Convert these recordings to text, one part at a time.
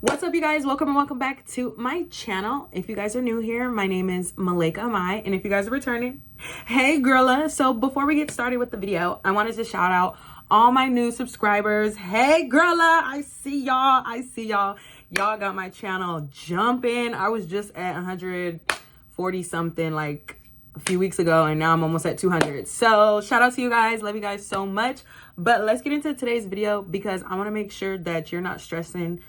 What's up, you guys? Welcome and welcome back to my channel. If you guys are new here, my name is Malaika Amai, and if you guys are returning, hey girla. So before we get started with the video, I wanted to shout out all my new subscribers. Hey girla, I see y'all. Y'all got my channel jumping. I was just at 140 something like a few weeks ago, and now I'm almost at 200. So shout out to you guys. Love you guys so much. But let's get into today's video because I want to make sure that you're not stressing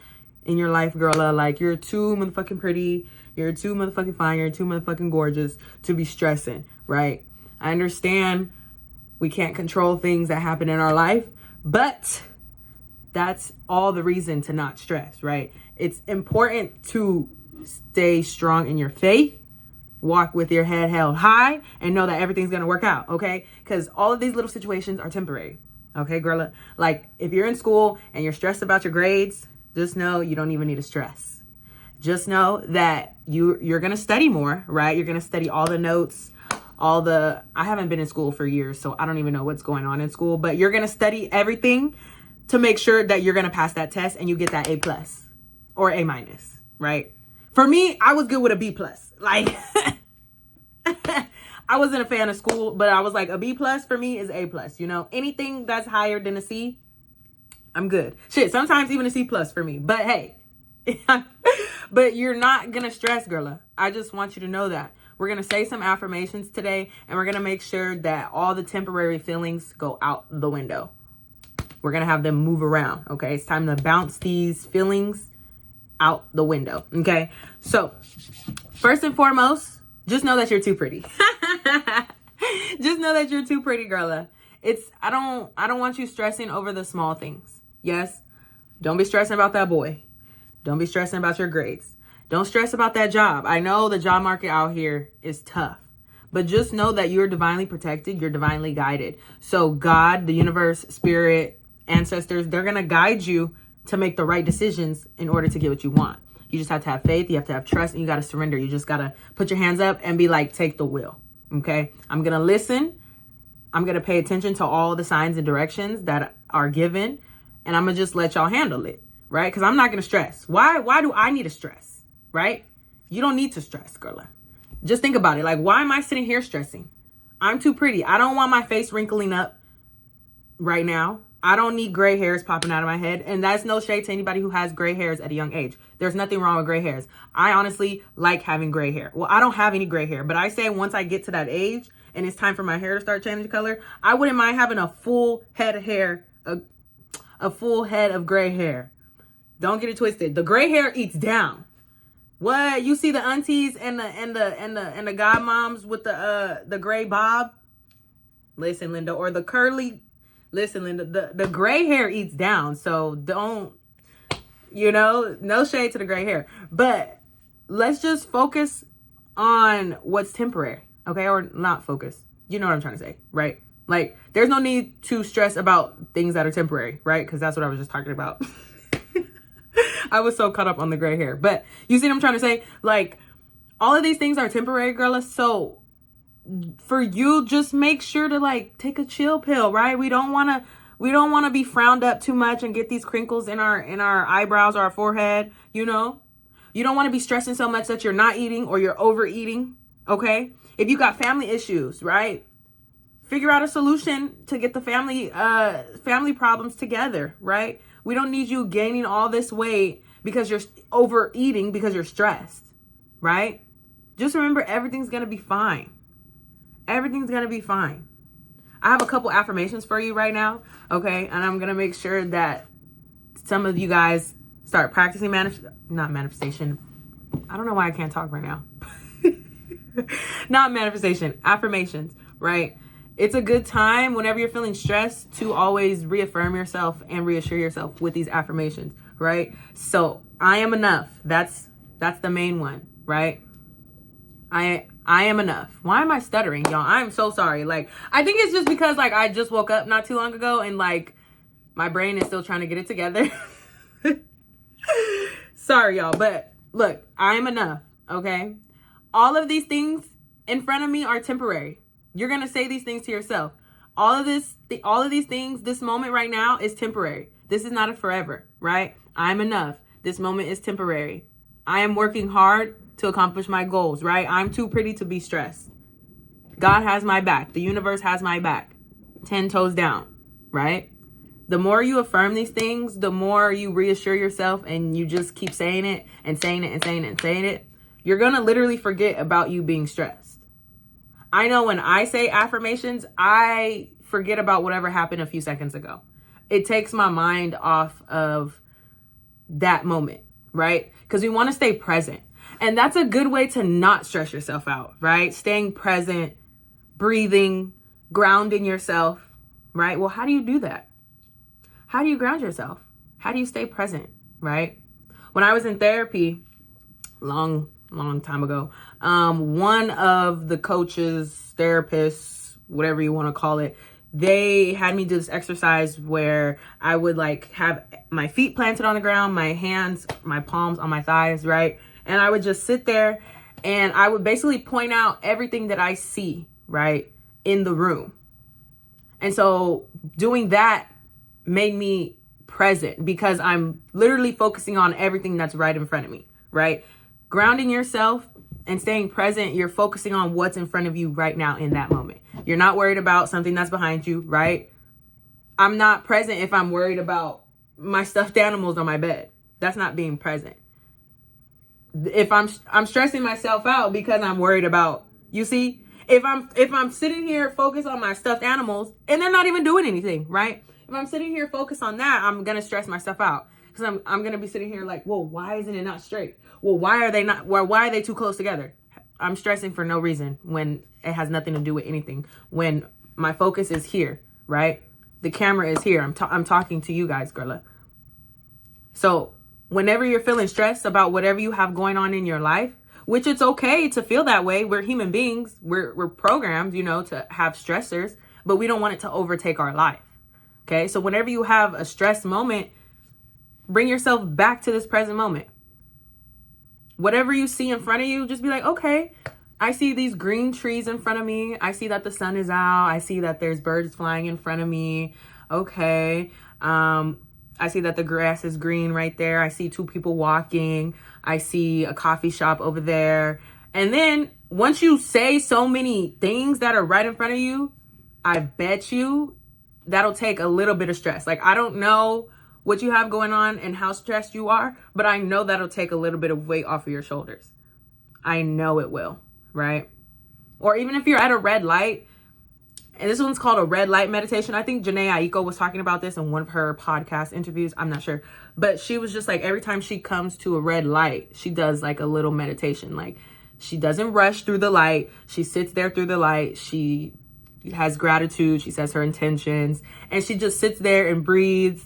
in your life, girl. Like, you're too motherfucking pretty, you're too motherfucking fine, you're too motherfucking gorgeous to be stressing, right? I understand we can't control things that happen in our life, but that's all the reason to not stress, right? It's important to stay strong in your faith, walk with your head held high, and know that everything's gonna work out, okay? Because all of these little situations are temporary, okay, girl? Like, if you're in school and you're stressed about your grades, just know you don't even need to stress. Just know that you're going to study more, right? You're going to study all the notes, I haven't been in school for years, so I don't even know what's going on in school, but you're going to study everything to make sure that you're going to pass that test and you get that A+ or A-, right? For me, I was good with a B+. Like, I wasn't a fan of school, but I was like, a B+ for me is A+, you know? Anything that's higher than a C, I'm good. Shit, sometimes even a C+ for me. But hey, but you're not gonna stress, girl. I just want you to know that. We're gonna say some affirmations today, and we're gonna make sure that all the temporary feelings go out the window. We're gonna have them move around, okay? It's time to bounce these feelings out the window, okay? So, first and foremost, just know that you're too pretty. Just know that you're too pretty, girl. I don't want you stressing over the small things. Yes, don't be stressing about that boy. Don't be stressing about your grades. Don't stress about that job. I know the job market out here is tough, but just know that you're divinely protected. You're divinely guided. So God, the universe, spirit, ancestors, they're going to guide you to make the right decisions in order to get what you want. You just have to have faith. You have to have trust, and you got to surrender. You just got to put your hands up and be like, take the wheel. Okay. I'm going to listen. I'm going to pay attention to all the signs and directions that are given, and I'm going to just let y'all handle it, right? Because I'm not going to stress. Why do I need to stress, right? You don't need to stress, girl. Just think about it. Like, why am I sitting here stressing? I'm too pretty. I don't want my face wrinkling up right now. I don't need gray hairs popping out of my head. And that's no shade to anybody who has gray hairs at a young age. There's nothing wrong with gray hairs. I honestly like having gray hair. Well, I don't have any gray hair, but I say once I get to that age and it's time for my hair to start changing color, I wouldn't mind having a full head of hair, a full head of gray hair. Don't get it twisted. The gray hair eats down. What? You see the aunties and the godmoms with the gray bob? Listen, Linda, or the curly. Listen, Linda, the gray hair eats down. So don't, no shade to the gray hair. But let's just focus on what's temporary, okay? Or not focus. You know what I'm trying to say, right? Like, there's no need to stress about things that are temporary, right? Because that's what I was just talking about. I was so caught up on the gray hair. But you see what I'm trying to say? Like, all of these things are temporary, girl. So for you, just make sure to like take a chill pill, right? We don't want to be frowned up too much and get these crinkles in our eyebrows or our forehead, You don't want to be stressing so much that you're not eating or you're overeating, okay? If you got family issues, right? Figure out a solution to get the family problems together, right? We don't need you gaining all this weight because you're overeating because you're stressed, right? Just remember, everything's going to be fine. Everything's going to be fine. I have a couple affirmations for you right now, okay? And I'm going to make sure that some of you guys start practicing not manifestation. I don't know why I can't talk right now. Not manifestation, affirmations, right? It's a good time whenever you're feeling stressed to always reaffirm yourself and reassure yourself with these affirmations, right? So I am enough. That's the main one, right? I am enough. Why am I stuttering, y'all? I'm so sorry. Like, I think it's just because like I just woke up not too long ago and like my brain is still trying to get it together. Sorry, y'all. But look, I am enough, okay? All of these things in front of me are temporary. You're going to say these things to yourself. All of these things, this moment right now is temporary. This is not a forever, right? I'm enough. This moment is temporary. I am working hard to accomplish my goals, right? I'm too pretty to be stressed. God has my back. The universe has my back. 10 toes down, right? The more you affirm these things, the more you reassure yourself and you just keep saying it and saying it and saying it and saying it, you're going to literally forget about you being stressed. I know when I say affirmations, I forget about whatever happened a few seconds ago. It takes my mind off of that moment, right? Because we want to stay present. And that's a good way to not stress yourself out, right? Staying present, breathing, grounding yourself, right? Well, how do you do that? How do you ground yourself? How do you stay present, right? When I was in therapy, long time ago, one of the coaches, therapists, whatever you want to call it, they had me do this exercise where I would like have my feet planted on the ground, my hands, my palms on my thighs, right? And I would just sit there and I would basically point out everything that I see, right, in the room. And so doing that made me present because I'm literally focusing on everything that's right in front of me, right? Grounding yourself and staying present, you're focusing on what's in front of you right now in that moment. You're not worried about something that's behind you, right? I'm not present if I'm worried about my stuffed animals on my bed. That's not being present. If I'm stressing myself out because I'm worried about, you see, if I'm sitting here focused on my stuffed animals and they're not even doing anything, right? If I'm sitting here focused on that, I'm going to stress myself out because I'm going to be sitting here like, whoa, why isn't it not straight? Well, why are they too close together? I'm stressing for no reason when it has nothing to do with anything. When my focus is here, right? The camera is here. I'm talking to you guys, girl. So whenever you're feeling stressed about whatever you have going on in your life, which it's okay to feel that way. We're human beings. We're programmed, to have stressors, but we don't want it to overtake our life. Okay. So whenever you have a stress moment, bring yourself back to this present moment. Whatever you see in front of you, just be like, okay, I see these green trees in front of me. I see that the sun is out. I see that there's birds flying in front of me. Okay. I see that the grass is green right there. I see two people walking. I see a coffee shop over there. And then once you say so many things that are right in front of you, I bet you that'll take a little bit of stress. Like, I don't know what you have going on and how stressed you are, but I know that'll take a little bit of weight off of your shoulders. I know it will, right? Or even if you're at a red light, and this one's called a red light meditation. I think Janae Aiko was talking about this in one of her podcast interviews. I'm not sure. But she was just like, every time she comes to a red light, she does like a little meditation. Like, she doesn't rush through the light. She sits there through the light. She has gratitude. She says her intentions. And she just sits there and breathes.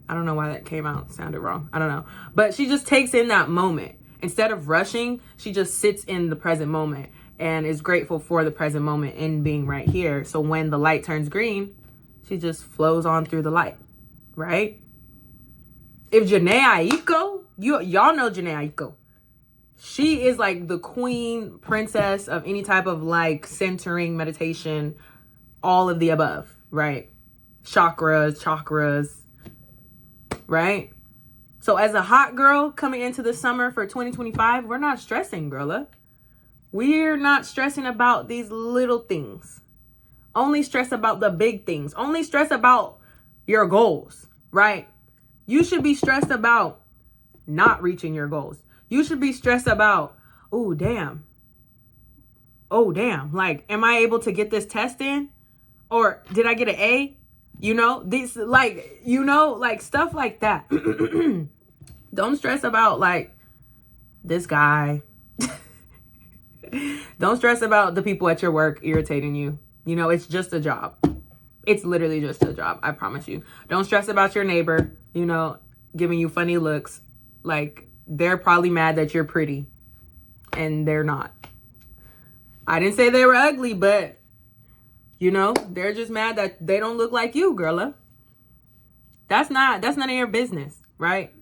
I don't know why that came out. Sounded wrong. I don't know. But she just takes in that moment. Instead of rushing, she just sits in the present moment and is grateful for the present moment in being right here. So when the light turns green, she just flows on through the light, right? If Janae Aiko, y'all know Janae Aiko. She is like the queen princess of any type of like centering meditation, all of the above, right? Chakras, right? So as a hot girl coming into the summer for 2025, we're not stressing, girl. We're not stressing about these little things. Only stress about the big things. Only stress about your goals, right? You should be stressed about not reaching your goals. You should be stressed about, oh, damn. Like, am I able to get this test in? Or did I get an A? Stuff like that. Don't stress about like this guy. Don't stress about the people at your work irritating you. It's just a job. It's literally just a job. I promise you. Don't stress about your neighbor, giving you funny looks. Like, they're probably mad that you're pretty and they're not. I didn't say they were ugly, but they're just mad that they don't look like you, girl. That's none of your business, right?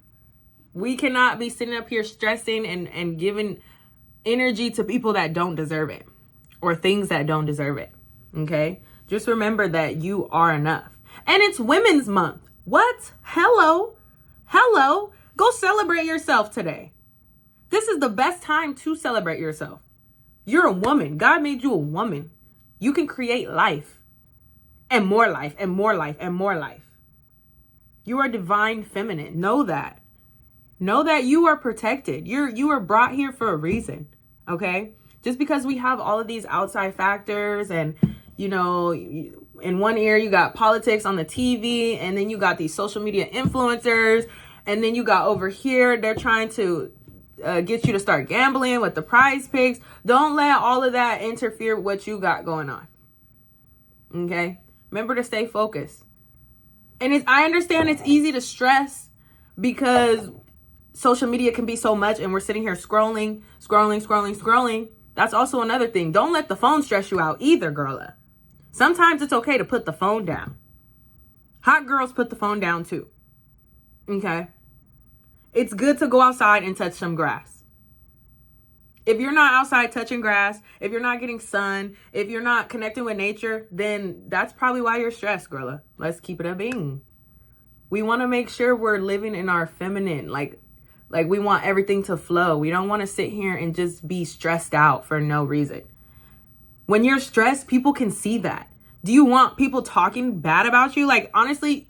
We cannot be sitting up here stressing and giving energy to people that don't deserve it or things that don't deserve it. Okay. Just remember that you are enough. And it's Women's Month. What? Hello. Go celebrate yourself today. This is the best time to celebrate yourself. You're a woman. God made you a woman. You can create life and more life and more life and more life. You are divine feminine. Know that. Know that you are protected. You are brought here for a reason. Okay? Just because we have all of these outside factors and, you know, in one ear you got politics on the TV, and then you got these social media influencers, and then you got over here, they're trying to get you to start gambling with the Prize Picks. Don't let all of that interfere with what you got going on. Okay? Remember to stay focused. And I understand it's easy to stress because social media can be so much, and we're sitting here scrolling. That's also another thing. Don't let the phone stress you out either, girl. Sometimes it's okay to put the phone down. Hot girls put the phone down too. Okay? It's good to go outside and touch some grass. If you're not outside touching grass, if you're not getting sun, if you're not connecting with nature, then that's probably why you're stressed, girl. Let's keep it a being. We want to make sure we're living in our feminine, like we want everything to flow. We don't want to sit here and just be stressed out for no reason. When you're stressed, people can see that. Do you want people talking bad about you? Like, honestly,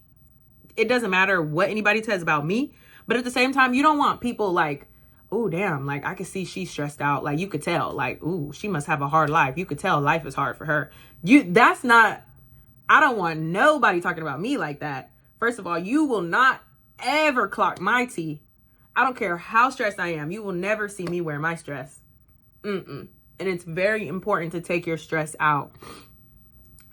it doesn't matter what anybody says about me. But at the same time, you don't want people like, oh, damn, like, I can see she's stressed out. Like, you could tell, like, ooh, she must have a hard life. You could tell life is hard for her. That's not, I don't want nobody talking about me like that. First of all, you will not ever clock my tea. I don't care how stressed I am. You will never see me wear my stress. And it's very important to take your stress out.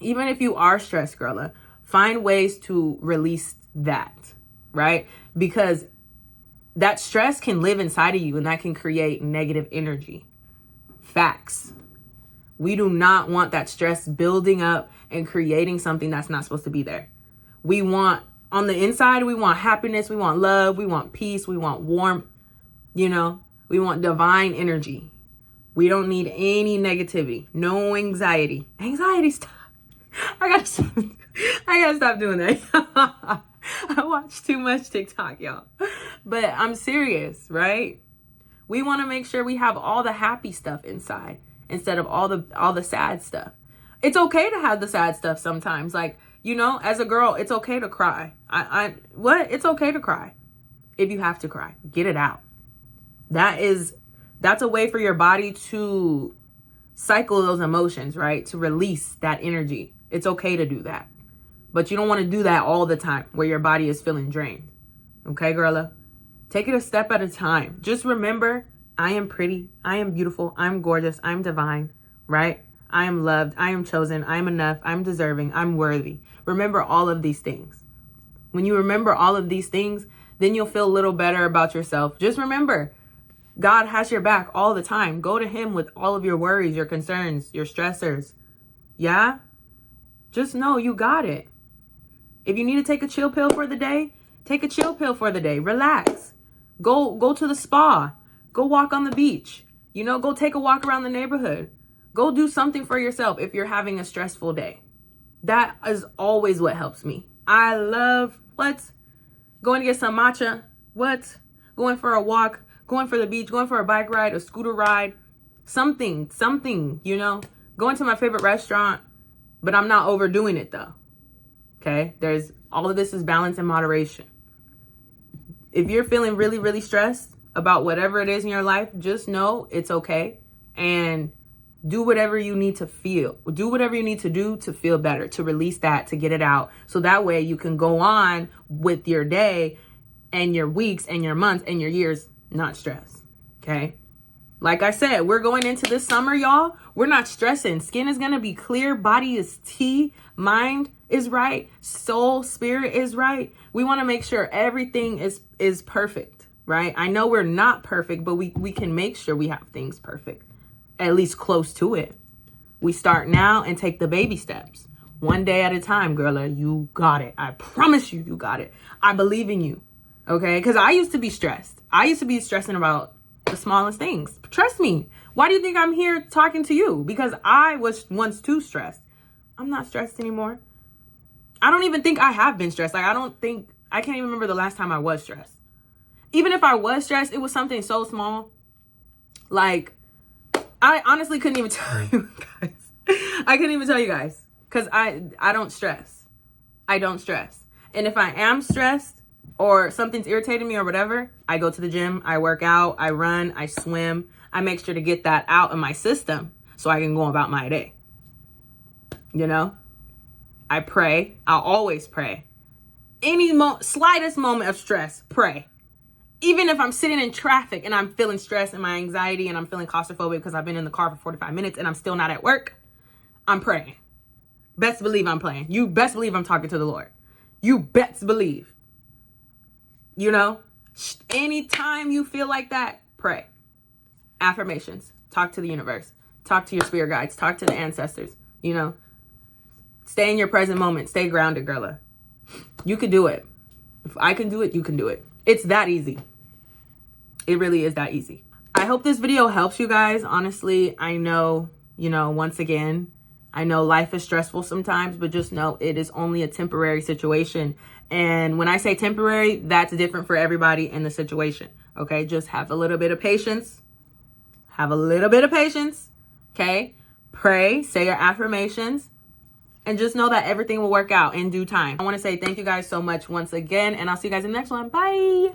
Even if you are stressed, girl, find ways to release that, right? Because that stress can live inside of you, and that can create negative energy. Facts. We do not want that stress building up and creating something that's not supposed to be there. We want, on the inside, we want happiness, we want love, we want peace, we want warmth, we want divine energy. We don't need any negativity, no anxiety. Anxiety, stop. I gotta stop doing that. I watch too much TikTok, y'all. But I'm serious, right? We want to make sure we have all the happy stuff inside instead of all the sad stuff. It's okay to have the sad stuff sometimes. Like, as a girl, it's okay to cry. It's okay to cry. If you have to cry, get it out. That's a way for your body to cycle those emotions, right? To release that energy. It's okay to do that. But you don't want to do that all the time where your body is feeling drained. Okay, girl? Take it a step at a time. Just remember, I am pretty. I am beautiful. I'm gorgeous. I'm divine, right? I am loved. I am chosen. I am enough. I'm deserving. I'm worthy. Remember all of these things. When you remember all of these things, then you'll feel a little better about yourself. Just remember, God has your back all the time. Go to him with all of your worries, your concerns, your stressors. Yeah? Just know you got it. If you need to take a chill pill for the day, take a chill pill for the day. Relax. Go to the spa. Go walk on the beach. Go take a walk around the neighborhood. Go do something for yourself if you're having a stressful day. That is always what helps me. I love going to get some matcha. Going for a walk, going for the beach, going for a bike ride, a scooter ride, something, going to my favorite restaurant, but I'm not overdoing it though. Okay. All of this is balance and moderation. If you're feeling really, really stressed about whatever it is in your life, just know it's okay. And do whatever you need to feel. Do whatever you need to do to feel better, to release that, to get it out. So that way you can go on with your day and your weeks and your months and your years, not stressed. Okay. Like I said, we're going into this summer, y'all. We're not stressing. Skin is going to be clear. Body is tea. Mind is right. Soul, spirit is right. We want to make sure everything is perfect, right? I know we're not perfect, but we can make sure we have things perfect, at least close to it. We start now and take the baby steps. One day at a time, girl. You got it. I promise you got it. I believe in you. Okay? Because I used to be stressed. I used to be stressing about the smallest things. Trust me. Why do you think I'm here talking to you? Because I was once too stressed. I'm not stressed anymore. I don't even think I have been stressed. I can't even remember the last time I was stressed. even if I was stressed, it was something so small. Like, I honestly couldn't even tell you guys. I couldn't even tell you guys. Because I don't stress. I don't stress. And if I am stressed or something's irritating me or whatever, I go to the gym, I work out, I run, I swim. I make sure to get that out of my system so I can go about my day. You know? I pray. I'll always pray. Any slightest moment of stress, pray. Even if I'm sitting in traffic and I'm feeling stress and my anxiety and I'm feeling claustrophobic because I've been in the car for 45 minutes and I'm still not at work, I'm praying. Best believe I'm praying. You best believe I'm talking to the Lord. You best believe. You know, anytime you feel like that, pray. Affirmations. Talk to the universe. Talk to your spirit guides. Talk to the ancestors. You know, stay in your present moment. Stay grounded, girla. You can do it. If I can do it, you can do it. It's that easy. It really is that easy. I hope this video helps you guys. Honestly, I know, you know, once again, I know life is stressful sometimes, but just know it is only a temporary situation. And when I say temporary, that's different for everybody in the situation. Okay, just have a little bit of patience. Have a little bit of patience. Okay, pray, say your affirmations, and just know that everything will work out in due time. I want to say thank you guys so much once again, and I'll see you guys in the next one. Bye.